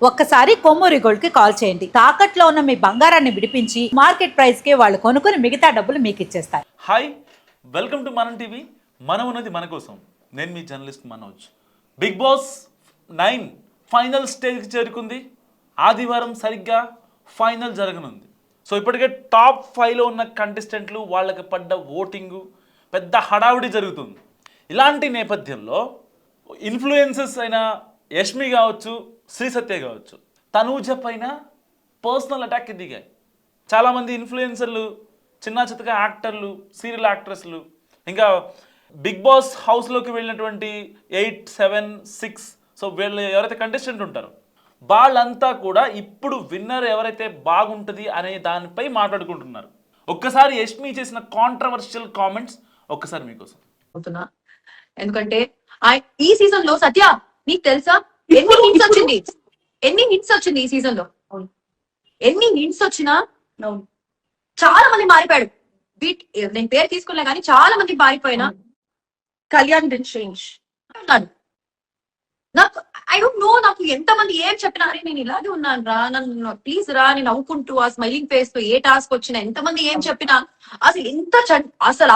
ఒక్కసారి కొమ్మూరి గోల్డ్ కి కాల్ చేయండి. తాకట్లో ఉన్న మీ బంగారాన్ని విడిపించి మార్కెట్ ప్రైస్ కి వాళ్ళు కొనుక్కుని మిగతా డబ్బులు మీకు ఇచ్చేస్తారు. Hi, welcome to Manam TV. మనం ఉన్నది మన కోసం. నేను మీ journalist Manoj. Big boss 9 final స్టేజ్కి చేరుకుంది. ఆదివారం సరిగ్గా ఫైనల్ జరగనుంది. సో ఇప్పటికే టాప్ 5లో ఉన్న కంటెస్టెంట్లు వాళ్ళకి పడ్డ ఓటింగు పెద్ద హడావిడి జరుగుతుంది. ఇలాంటి నేపథ్యంలో ఇన్ఫ్లుయెన్సెస్ అయిన యష్మి కావచ్చు, శ్రీ సత్య కావచ్చు, తనూజ పైన పర్సనల్ అటాక్కి దిగాయి. చాలామంది ఇన్ఫ్లుయెన్సర్లు, చిన్న చిత్తగా యాక్టర్లు, సీరియల్ యాక్ట్రెస్లు, ఇంకా బిగ్ బాస్ హౌస్లోకి వెళ్ళినటువంటి 8, 7, 6 సో వీళ్ళు ఎవరైతే కంటెస్టెంట్ ఉంటారో వాళ్ళంతా కూడా ఇప్పుడు విన్నర్ ఎవరైతే బాగుంటుంది అనే దానిపై మాట్లాడుకుంటున్నారు. ఒక్కసారి యష్మి చేసిన కాంట్రవర్షియల్ కామెంట్స్ ఒక్కసారి మీకోసం. ఎందుకంటే ఈ సీజన్ లో సత్య నీకు తెలుసా ఎన్ని హిట్స్ వచ్చింది ఈ సీజన్ లో. ఎన్ని హిట్స్ వచ్చినా చాలా మంది మారిపోయాడు. నేను పేరు తీసుకోలే కానీ చాలా మంది మారిపోయినా కళ్యాణ్ డిడ్ చేంజ్. నాకు ఐ డోంట్ నో, నాకు ఎంత మంది ఏం చెప్పినా అరే నేను ఇలాగే ఉన్నాను రా, నన్ను ప్లీజ్ రా, నేను నవ్వుకుంటూ ఆ స్మైలింగ్ ఫేస్ తో ఏ టాస్క్ వచ్చినా ఎంతమంది ఏం చెప్పినా అసలు అసలు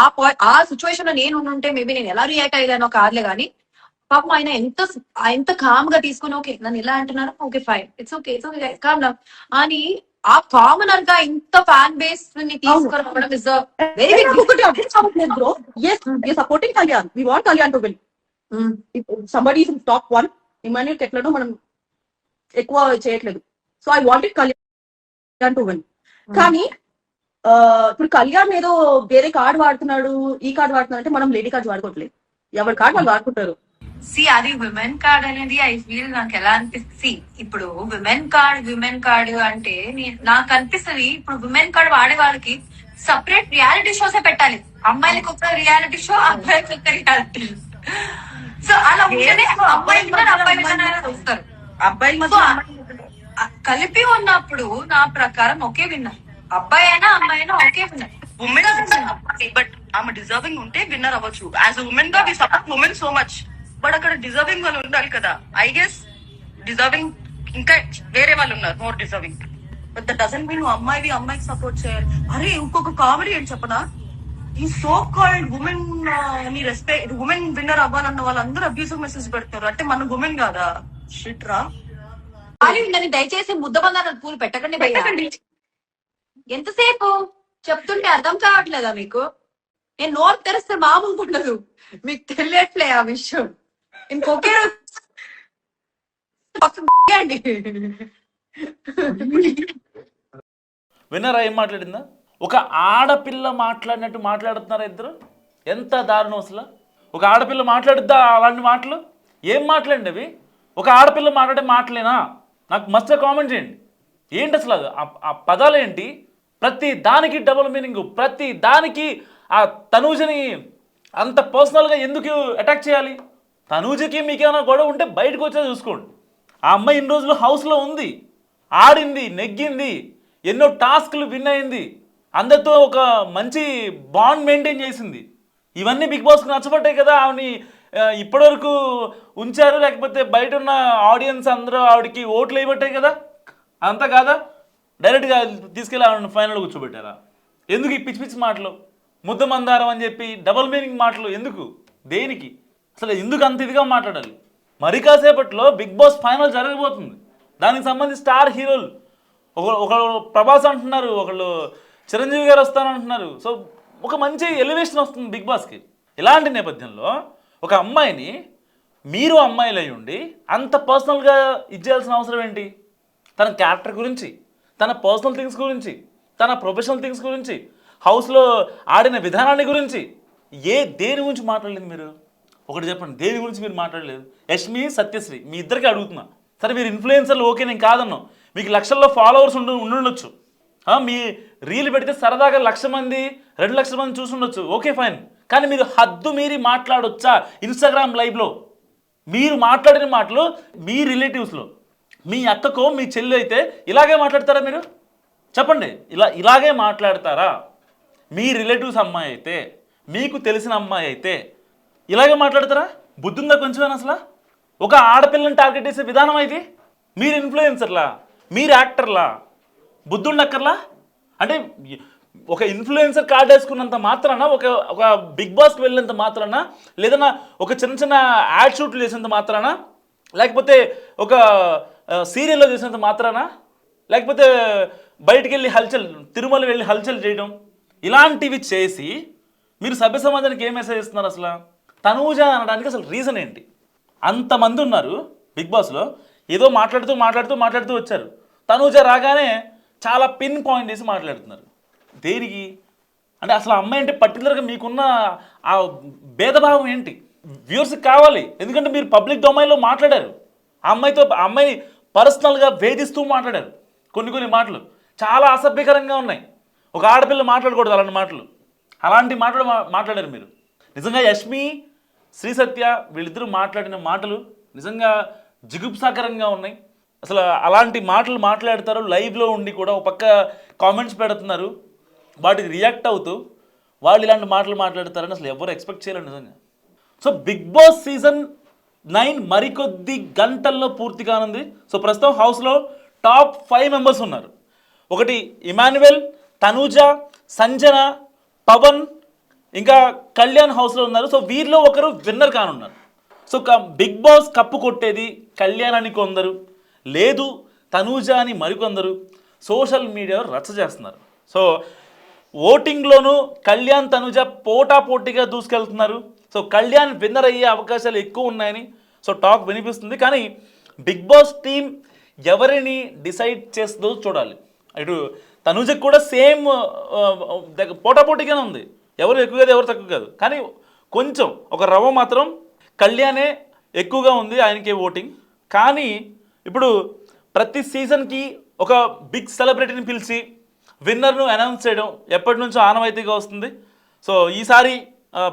ఆ సిచ్యువేషన్ లో నేను ఉంటే మేబీ నేను ఎలా రియాక్ట్ అయ్యానో కాదులే కానీ పాపం ఆయన ఎంత కామ్ గా తీసుకుని ఓకే నన్ను ఎలా అంటున్నారు, okay fine, it's okay calm down అని ఆ కామనర్ గా ఇంత ఫ్యాన్ బేస్ ని తీసుకురావడం is very big bro. yes we are supporting Kalyan, we want Kalyan to win. if somebody is in top 1, Emmanuel ఎట్లనో మనం ఎక్కువ చేయట్లేదు. So I wanted Kalyan to win. కానీ ఇప్పుడు కళ్యాణ్ ఏదో వేరే కార్డు వాడుతున్నాడు, ఈ కార్డు వాడుతున్నాడు అంటే మనం లేడీ కార్డు వాడుకోవట్లేదు. ఎవరి కార్డు వాళ్ళు వాడుకుంటారు. అది విమెన్ కార్డ్ అనేది ఐ ఫీల్ నాకు ఎలా అనిపిస్తుంది, ఇప్పుడు విమెన్ కార్డ్ అంటే నాకు అనిపిస్తుంది ఇప్పుడు విమెన్ కార్డ్ వాడే వాళ్ళకి సపరేట్ రియాలిటీ షోసే పెట్టాలి. అమ్మాయిలకు ఒక రియాలిటీ షో, అబ్బాయిలకు ఒక రియాలిటీ. సో అలా ఉంటేనే అబ్బాయి వస్తారు. కలిపి ఉన్నప్పుడు నా ప్రకారం ఒకే విన్నర్. అబ్బాయి అయినా అమ్మాయి అయినా ఒకే విన్నర్. బట్ ఆమె డిజర్వింగ్ ఉంటే విన్నర్ అవ్వచ్చు. యాజ్ ఉమెన్ గా we support women so much. But అక్కడ డిజర్వింగ్ వాళ్ళు ఉండాలి కదా. ఐ గెస్ డిజర్వింగ్ ఇంకా వేరే వాళ్ళు ఉన్నారు more deserving. But that doesn't mean అమ్మాయికి సపోర్ట్ చేయాలి. అరే ఇంకొక కామెడీ ఏంటి చెప్పనా, ఈ సో కాల్డ్ ఉమెన్ ని రెస్పెక్ట్ ఉమెన్ విన్నర్ అవ్వాలన్న వాళ్ళందరూ అబ్యూసివ్ మెసేజ్ పెడతారు. అంటే మన ఉమెన్ కాదా? షిట్ రా. దయచేసి ముద్ద బంగారం పూలు పెట్టకండి. ఎంతసేపు చెప్తుంటే అర్థం కావట్లేదా మీకు? నేను నోరు తెరిస్తే మామూలు ఉండదు, మీకు తెలియట్లే ఆ విషయం. ఇంకొకే అండి విన్నరా ఏం మాట్లాడిందా? ఒక ఆడపిల్ల మాట్లాడినట్టు మాట్లాడుతున్నారా ఇద్దరు? ఎంత దారుణం అసలు. ఒక ఆడపిల్ల మాట్లాడుద్దా అలాంటి మాటలు? ఏం మాట్లాడండి అవి? ఒక ఆడపిల్ల మాట్లాడే మాటలేనా? నాకు మస్తుగా కామెంట్ చేయండి. ఏంటి అసలు అది? ఆ పదాలు ఏంటి? ప్రతి దానికి డబుల్ మీనింగ్, ప్రతి దానికి ఆ తనూజని అంత పర్సనల్గా ఎందుకు అటాక్ చేయాలి? తనూజకి మీకేమైనా గొడవ ఉంటే బయటకు వచ్చే చూసుకోండి. ఆ అమ్మాయి ఇన్ని రోజులు హౌస్లో ఉంది, ఆడింది, నెగ్గింది, ఎన్నో టాస్క్లు విన్ అయింది, అందరితో ఒక మంచి బాండ్ మెయింటైన్ చేసింది. ఇవన్నీ బిగ్ బాస్కి నచ్చబట్టాయి కదా ఆవిడని ఇప్పటివరకు ఉంచారు. లేకపోతే బయట ఉన్న ఆడియన్స్ అందరూ ఆవిడకి ఓట్లు వేయబట్టాయి కదా. అంతా కాదా? డైరెక్ట్గా తీసుకెళ్ళి ఆవిడని ఫైనల్ కూర్చోబెట్టారా? ఎందుకు ఈ పిచ్చి పిచ్చి మాటలు, ముద్ద మందారం అని చెప్పి డబుల్ మీనింగ్ మాటలు ఎందుకు? దేనికి అసలు? ఎందుకు అంత ఇదిగా మాట్లాడాలి? మరి కాసేపట్లో బిగ్ బాస్ ఫైనల్ జరగబోతుంది. దానికి సంబంధించి స్టార్ హీరోలు ఒకళ్ళు ప్రభాస్ అంటున్నారు, ఒకళ్ళు చిరంజీవి గారు వస్తానంటున్నారు. సో ఒక మంచి ఎలివేషన్ వస్తుంది బిగ్ బాస్కి. ఇలాంటి నేపథ్యంలో ఒక అమ్మాయిని మీరు అమ్మాయిలు అయి ఉండి అంత పర్సనల్గా ఇచ్చేయాల్సిన అవసరం ఏంటి? తన క్యారెక్టర్ గురించి, తన పర్సనల్ థింగ్స్ గురించి, తన ప్రొఫెషనల్ థింగ్స్ గురించి, హౌస్లో ఆడిన విధానాన్ని గురించి దేని గురించి మాట్లాడలేదు మీరు? ఒకటి చెప్పండి, దేని గురించి మీరు మాట్లాడలేదు? యష్మి, సత్యశ్రీ మీ ఇద్దరికి అడుగుతున్నా. సరే మీరు ఇన్ఫ్లుయెన్సర్లు ఓకే, నేను కాదన్నా, మీకు లక్షల్లో ఫాలోవర్స్ ఉండొచ్చు. మీ రీల్ పెడితే సరదాగా 1,00,000 మంది 2,00,000 మంది చూసుండొచ్చు, ఓకే ఫైన్. కానీ మీరు హద్దు మీరి మాట్లాడొచ్చా? ఇన్స్టాగ్రామ్ లైవ్లో మీరు మాట్లాడిన మాటలు మీ రిలేటివ్స్లో మీ అక్కకో మీ చెల్లి అయితే ఇలాగే మాట్లాడతారా మీరు? చెప్పండి, ఇలాగే మాట్లాడతారా? మీ రిలేటివ్స్ అమ్మాయి అయితే, మీకు తెలిసిన అమ్మాయి అయితే ఇలాగే మాట్లాడతారా? బుద్ధి ఉందా కొంచెం అసలు? ఒక ఆడపిల్లని టార్గెట్ చేసే విధానం ఇది. మీరు ఇన్ఫ్లుయెన్సర్లా, మీరు యాక్టర్లా, బుద్ధుండక్కర్లా? అంటే ఒక ఇన్ఫ్లుయెన్సర్ కార్డ్ వేసుకున్నంత మాత్రాన, ఒక బిగ్ బాస్కి వెళ్ళినంత మాత్రాన, లేదన్నా ఒక చిన్న చిన్న యాడ్ షూట్లు చేసినంత మాత్రాన, లేకపోతే ఒక సీరియల్లో చేసినంత మాత్రాన, లేకపోతే బయటికి వెళ్ళి హల్చల్, తిరుమల వెళ్ళి హల్చల్ చేయడం, ఇలాంటివి చేసి మీరు సభ్య సమాజానికి ఏం మెసేజ్ ఇస్తున్నారు అసలు? తనూజ అనడానికి అసలు రీజన్ ఏంటి? అంతమంది ఉన్నారు బిగ్ బాస్లో, ఏదో మాట్లాడుతూ వచ్చారు. తనూజ రాగానే చాలా పిన్ పాయింట్ వేసి మాట్లాడుతున్నారు. దేనికి? అంటే అసలు ఆ అమ్మాయి అంటే పర్టికులర్గా మీకున్న ఆ భేదభావం ఏంటి? వ్యూవర్స్కి కావాలి. ఎందుకంటే మీరు పబ్లిక్ డొమైన్లో మాట్లాడారు. ఆ అమ్మాయిని పర్సనల్గా వేధిస్తూ మాట్లాడారు. కొన్ని మాటలు చాలా అసభ్యకరంగా ఉన్నాయి. ఒక ఆడపిల్ల మాట్లాడకూడదు అలాంటి మాటలు మాట్లాడారు మీరు. నిజంగా యష్మి, శ్రీ సత్య వీళ్ళిద్దరూ మాట్లాడిన మాటలు నిజంగా జిగుప్సాకరంగా ఉన్నాయి. అసలు అలాంటి మాటలు మాట్లాడతారు లైవ్లో ఉండి కూడా, ఒక పక్క కామెంట్స్ పెడుతున్నారు, వాటికి రియాక్ట్ అవుతూ వాళ్ళు ఇలాంటి మాటలు మాట్లాడతారని అసలు ఎవరు ఎక్స్పెక్ట్ చేయలేరు నిజంగా. సో బిగ్ బాస్ సీజన్ 9 మరికొద్ది గంటల్లో పూర్తి కానుంది. సో ప్రస్తుతం హౌస్లో టాప్ 5 మెంబర్స్ ఉన్నారు. ఒకటి ఇమాన్యువల్, తనూజ, సంజన, పవన్, ఇంకా కళ్యాణ్ హౌస్లో ఉన్నారు. సో వీరిలో ఒకరు విన్నర్ కానున్నారు. సో బిగ్ బాస్ కప్పు కొట్టేది కళ్యాణ్ అని కొందరు, లేదు తనూజ అని మరికొందరు సోషల్ మీడియాలో రచ్చ చేస్తున్నారు. సో ఓటింగ్లోనూ కళ్యాణ్, తనూజ పోటాపోటీగా దూసుకెళ్తున్నారు. సో కళ్యాణ్ విన్నర్ అయ్యే అవకాశాలు ఎక్కువ ఉన్నాయని సో టాక్ వినిపిస్తుంది. కానీ బిగ్ బాస్ టీం ఎవరిని డిసైడ్ చేస్తుందో చూడాలి. ఇటు తనూజకు కూడా సేమ్ పోటాపోటీగానే ఉంది. ఎవరు ఎక్కువ కాదు, ఎవరు తక్కువ కాదు. కానీ కొంచెం ఒక రవ్వ మాత్రం కళ్యాణే ఎక్కువగా ఉంది, ఆయనకే ఓటింగ్. కానీ ఇప్పుడు ప్రతి సీజన్కి ఒక బిగ్ సెలబ్రిటీని పిలిచి విన్నర్ను అనౌన్స్ చేయడం ఎప్పటి నుంచో ఆనవాయితీగా వస్తుంది. సో ఈసారి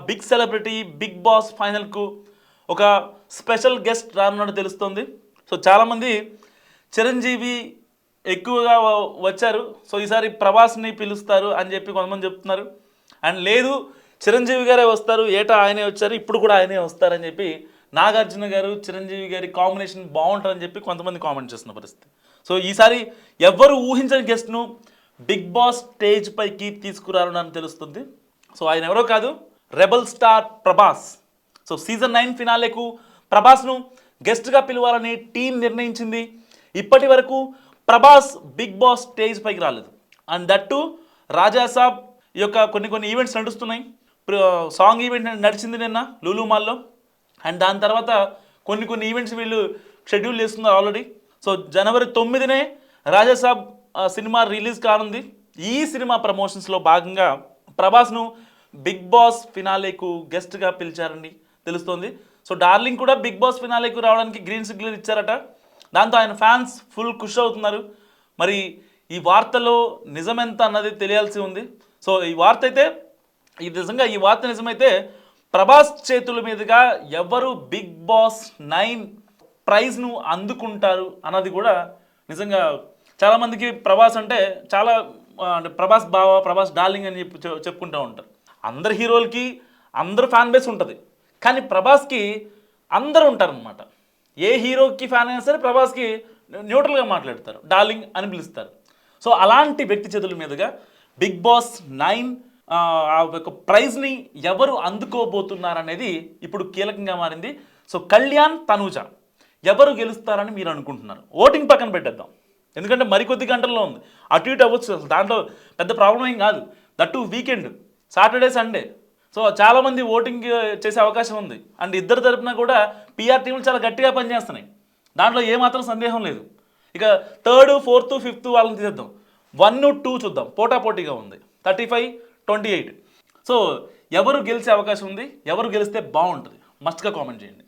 బిగ్ సెలబ్రిటీ బిగ్ బాస్ ఫైనల్కు ఒక స్పెషల్ గెస్ట్ రానున్నట్టు తెలుస్తుంది. సో చాలామంది చిరంజీవి ఎక్కువగా వచ్చారు, సో ఈసారి ప్రభాస్ని పిలుస్తారు అని చెప్పి కొంతమంది చెప్తున్నారు. అండ్ లేదు చిరంజీవి గారే వస్తారు, ఏటా ఆయనే వచ్చారు, ఇప్పుడు కూడా ఆయనే వస్తారని చెప్పి నాగార్జున గారు చిరంజీవి గారి కాంబినేషన్ బాగుంటుందని చెప్పి కొంతమంది కామెంట్ చేస్తున్న పరిస్థితి. సో ఈసారి ఎవరు ఊహించని గెస్ట్ను బిగ్ బాస్ స్టేజ్ పైకి తీసుకురారని తెలుస్తుంది. సో ఆయన ఎవరో కాదు, rebel star Prabhas. So season 9 ఫినాలేకు ప్రభాస్ను గెస్ట్గా పిలవాలని టీం నిర్ణయించింది. ఇప్పటి వరకు ప్రభాస్ బిగ్ బాస్ స్టేజ్ పైకి రాలేదు. అండ్ దట్టు రాజాసాబ్ ఈ యొక్క కొన్ని ఈవెంట్స్ నడుస్తున్నాయి. సాంగ్ ఈవెంట్ నడిచింది నిన్న లూలు మాల్లో. అండ్ దాని తర్వాత కొన్ని ఈవెంట్స్ వీళ్ళు షెడ్యూల్ చేస్తున్నారు ఆల్రెడీ. సో జనవరి 9నే రాజాసాబ్ సినిమా రిలీజ్ కానుంది. ఈ సినిమా ప్రమోషన్స్లో భాగంగా ప్రభాస్ను బిగ్ బాస్ ఫినాలేకు గెస్ట్గా పిలిచారని తెలుస్తోంది. సో డార్లింగ్ కూడా బిగ్ బాస్ ఫినాలేకు రావడానికి గ్రీన్ సిగ్నల్ ఇచ్చారట. దాంతో ఆయన ఫ్యాన్స్ ఫుల్ ఖుష్ అవుతున్నారు. మరి ఈ వార్తలో నిజమెంత అన్నది తెలియాల్సి ఉంది. సో ఈ వార్త నిజమైతే ప్రభాస్ చేతుల మీదుగా ఎవరు బిగ్ బాస్ 9 ప్రైజ్ను అందుకుంటారు అన్నది కూడా నిజంగా చాలామందికి ప్రభాస్ అంటే చాలా అంటే ప్రభాస్ బావ, ప్రభాస్ డార్లింగ్ అని చెప్పి చెప్పుకుంటూ ఉంటారు. అందరు హీరోలకి అందరు ఫ్యాన్ బేస్ ఉంటుంది, కానీ ప్రభాస్కి అందరూ ఉంటారనమాట. ఏ హీరోకి ఫ్యాన్ అయినా సరే ప్రభాస్కి న్యూట్రల్గా మాట్లాడతారు, డార్లింగ్ అని పిలుస్తారు. సో అలాంటి వ్యక్తి చేతుల మీదుగా బిగ్ బాస్ 9 ఆ యొక్క ప్రైజ్ని ఎవరు అందుకోబోతున్నారనేది ఇప్పుడు కీలకంగా మారింది. సో కళ్యాణ్, తనూజ ఎవరు గెలుస్తారని మీరు అనుకుంటున్నారు? ఓటింగ్ పక్కన పెట్టేద్దాం, ఎందుకంటే మరికొద్ది గంటల్లో ఉంది, అటు ఇటు అవ్వచ్చు, అసలు దాంట్లో పెద్ద ప్రాబ్లం ఏం కాదు. That weekend, Saturday Sunday. So చాలామంది ఓటింగ్ చేసే అవకాశం ఉంది. అండ్ ఇద్దరు తరపున కూడా పీఆర్ టీంలు చాలా గట్టిగా పనిచేస్తున్నాయి, దాంట్లో ఏమాత్రం సందేహం లేదు. ఇక 3rd, 4th, 5th వాళ్ళని తీసేద్దాం, 1, 2 చూద్దాం. పోటాపోటీగా ఉంది, 35, 28. సో ఎవరు గెలిచే అవకాశం ఉంది, ఎవరు గెలిస్తే బాగుంటుంది? మస్ట్గా కామెంట్ చేయండి.